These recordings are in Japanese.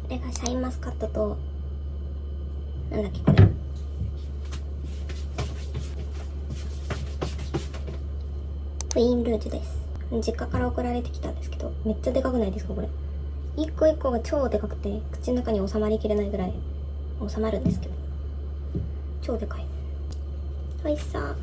これがシャインマスカットと、なんだっけこれ、クイーンルージュです。実家から送られてきたんですけど、めっちゃでかくないですかこれ。一個一個が超でかくて、口の中に収まりきれないぐらい収まるんですけど、超でかい。おいしそう。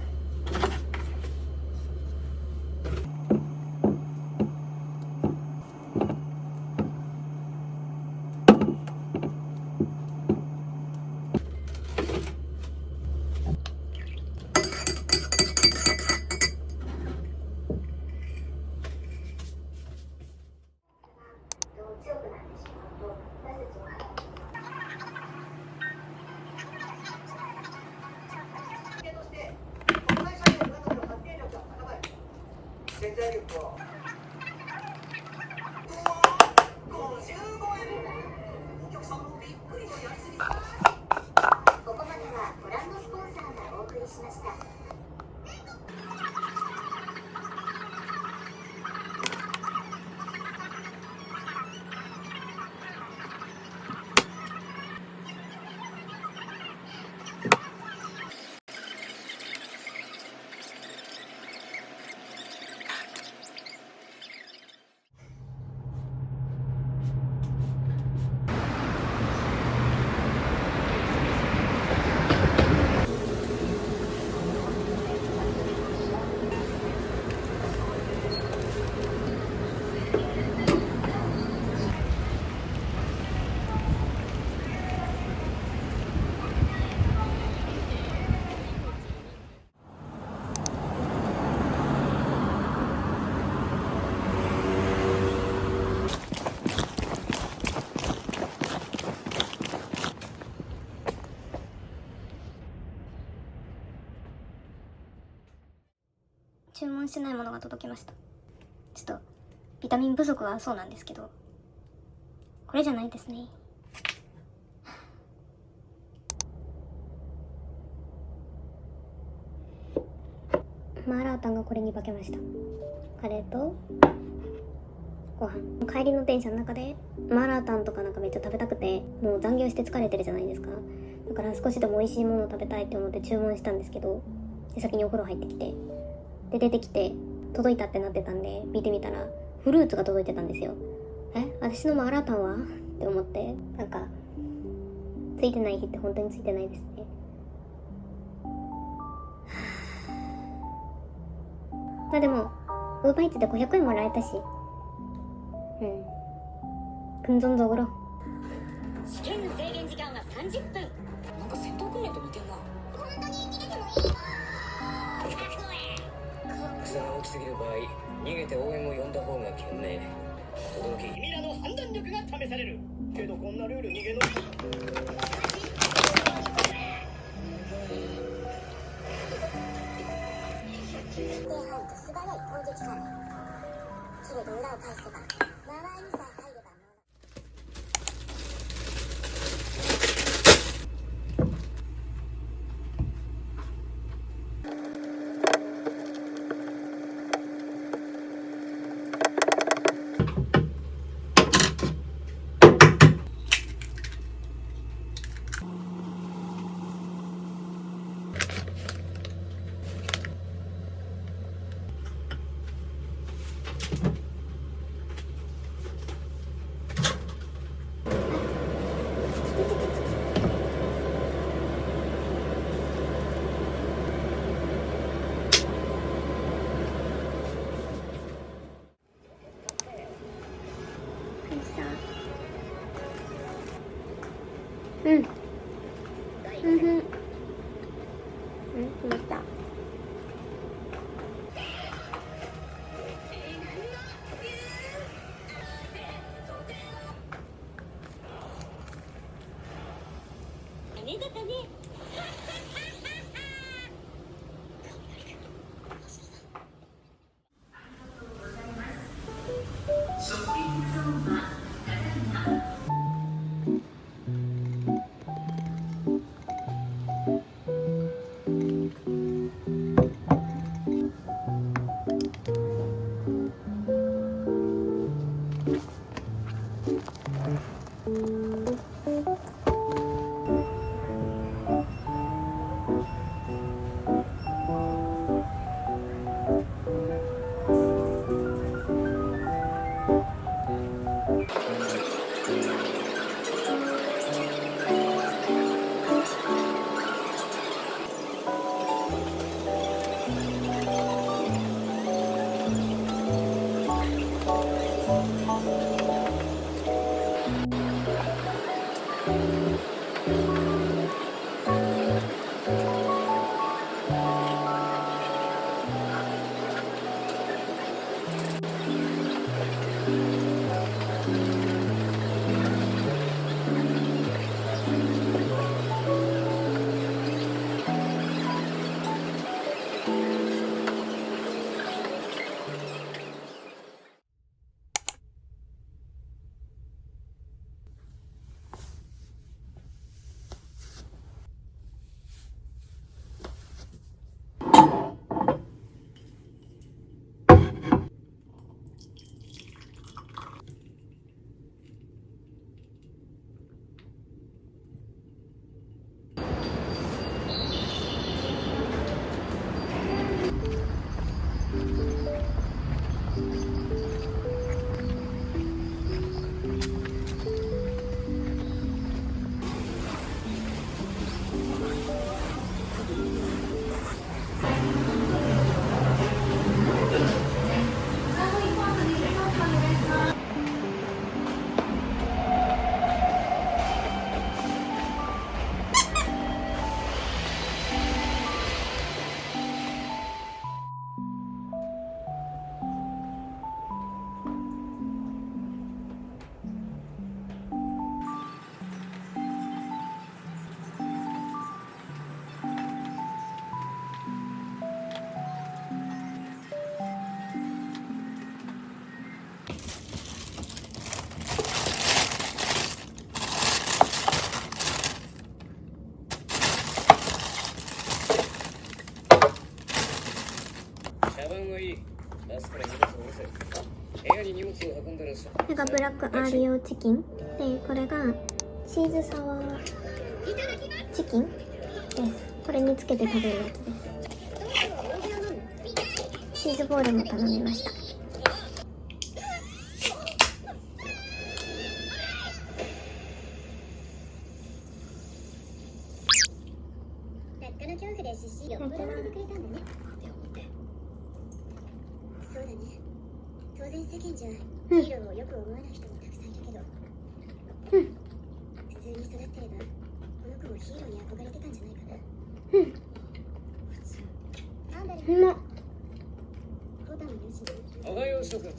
注文してないものが届きました。ちょっとビタミン不足はそうなんですけど、これじゃないですね。マーラータンがこれに化けました。カレーとご飯。帰りの電車の中でマーラータンとかなんかめっちゃ食べたくて、もう残業して疲れてるじゃないですか。だから少しでも美味しいものを食べたいって思って注文したんですけど、で先にお風呂入ってきて、で出てきて届いたってなってたんで見てみたらフルーツが届いてたんですよ。私のマーラータンはって思って、なんかついてない日って本当についてないですね。まあでもウーバーイーツで500円もらえたし、くんぞんぞごろ。試験の制限時間は30分。なんか戦闘訓練と似てんな。本当に逃げてもいいの？草が大きすぎる場合、逃げて応援を呼んだ方が賢明。驚き、君らの判断力が試される。けどこんなルール逃げの。 1点入ると素早い攻撃され、けれど裏を返せば間合いにさえ入ればうん第うんうん5戦決まった。金だかね。茶番はいい。明日から荷物を下ろせ。部屋に荷物を運んだらさ。これがブラックアーリオチキンで、これがチーズサワーチキンです。これにつけて食べるやつです。チーズボールも頼みました。落下の恐怖で失神よっぽど泣いてくれたんだね。そうだね。当然世間じゃヒーローをよく思わない人もたくさんいるけど、普通に育ってればこの子もヒーローに憧れてたんじゃないかな。普通なんだろう。うまっ。コタの友人。おはよう諸君。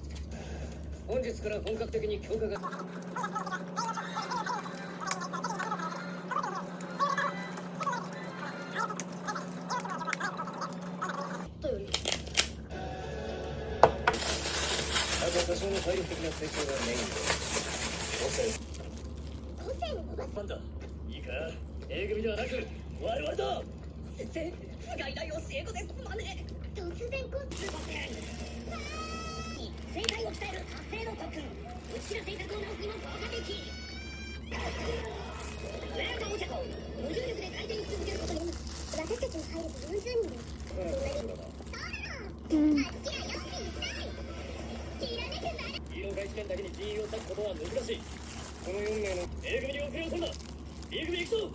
本日から本格的に強化が。あと多少の体力的な成長がメインで。個性を伸ばす。なんだ。いいか、A組ではなく我々だ。先生、不甲斐ない教え子ですまね。突然こっちが生態を鍛える達成の特訓。うちら性格を直すにも効果的。レアのお茶子、無重力で回転し続けることに私たちも入ると40人でヒーロー外試験だけに人員を割くことは難しい。この4名の A 組に遅れを取るな。B 組行くぞ。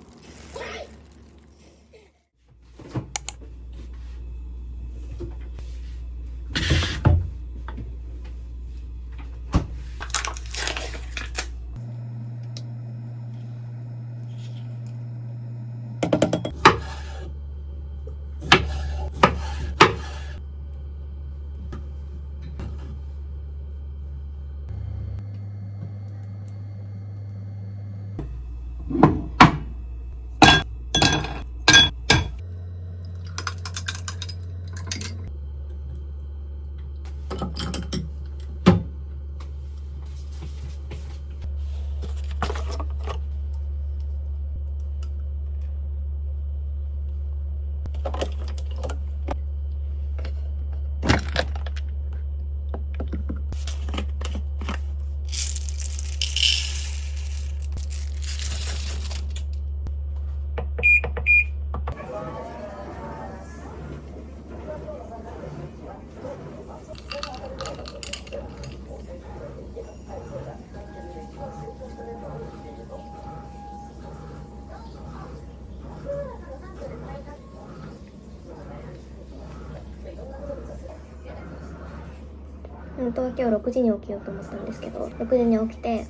本当は今日6時に起きようと思ったんですけど、6時に起きて、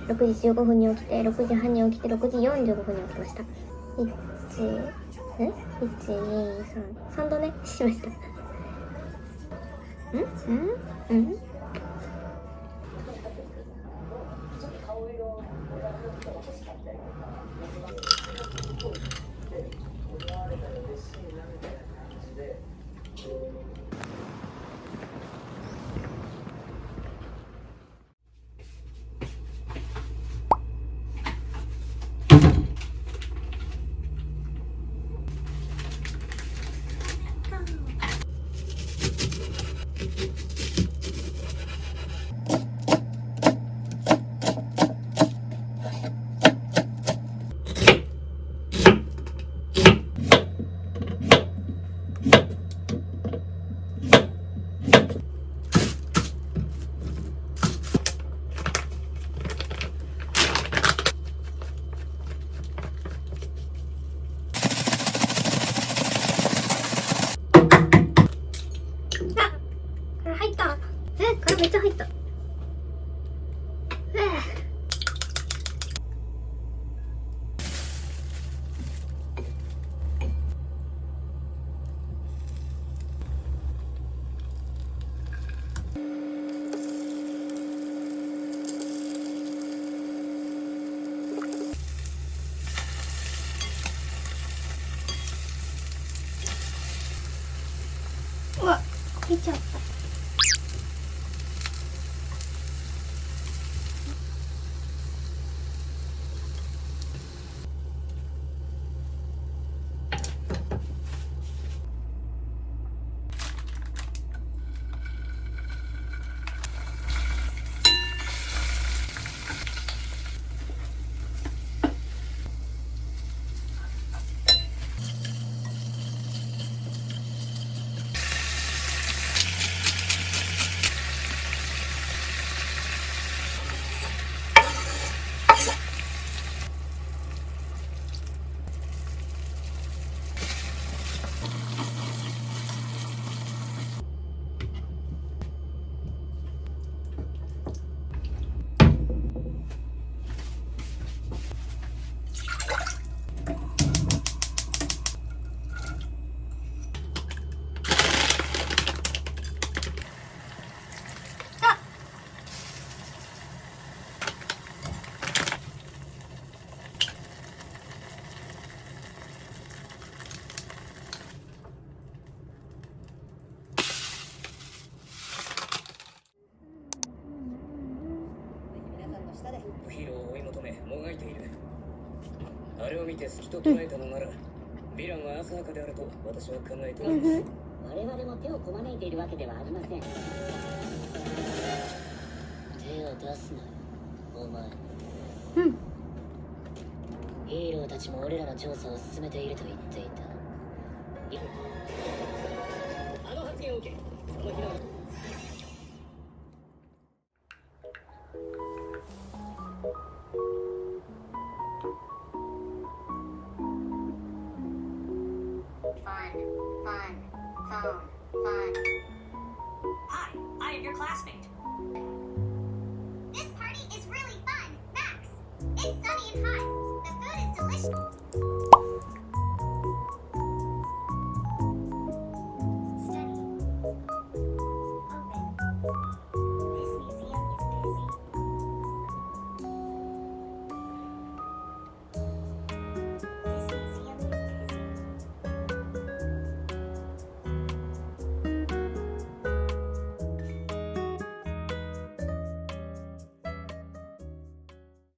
6時15分に起きて、6時半に起きて、6時45分に起きました。3度寝しました。めっちゃ入った。うわ、出ちゃった。ヒーローを追い求めもがいている。あれを見て好きと捉えたのなら、ヴィランは浅はかであると私は考えております。我々も手をこまねいているわけではありません。手を出すなよ、お前。ヒーローたちも俺らの調査を進めていると言っていた。あの発言を受け、その日のFun. Hi, I am your classmate. This party is really fun, Max. It's sunny and hot. The food is delicious.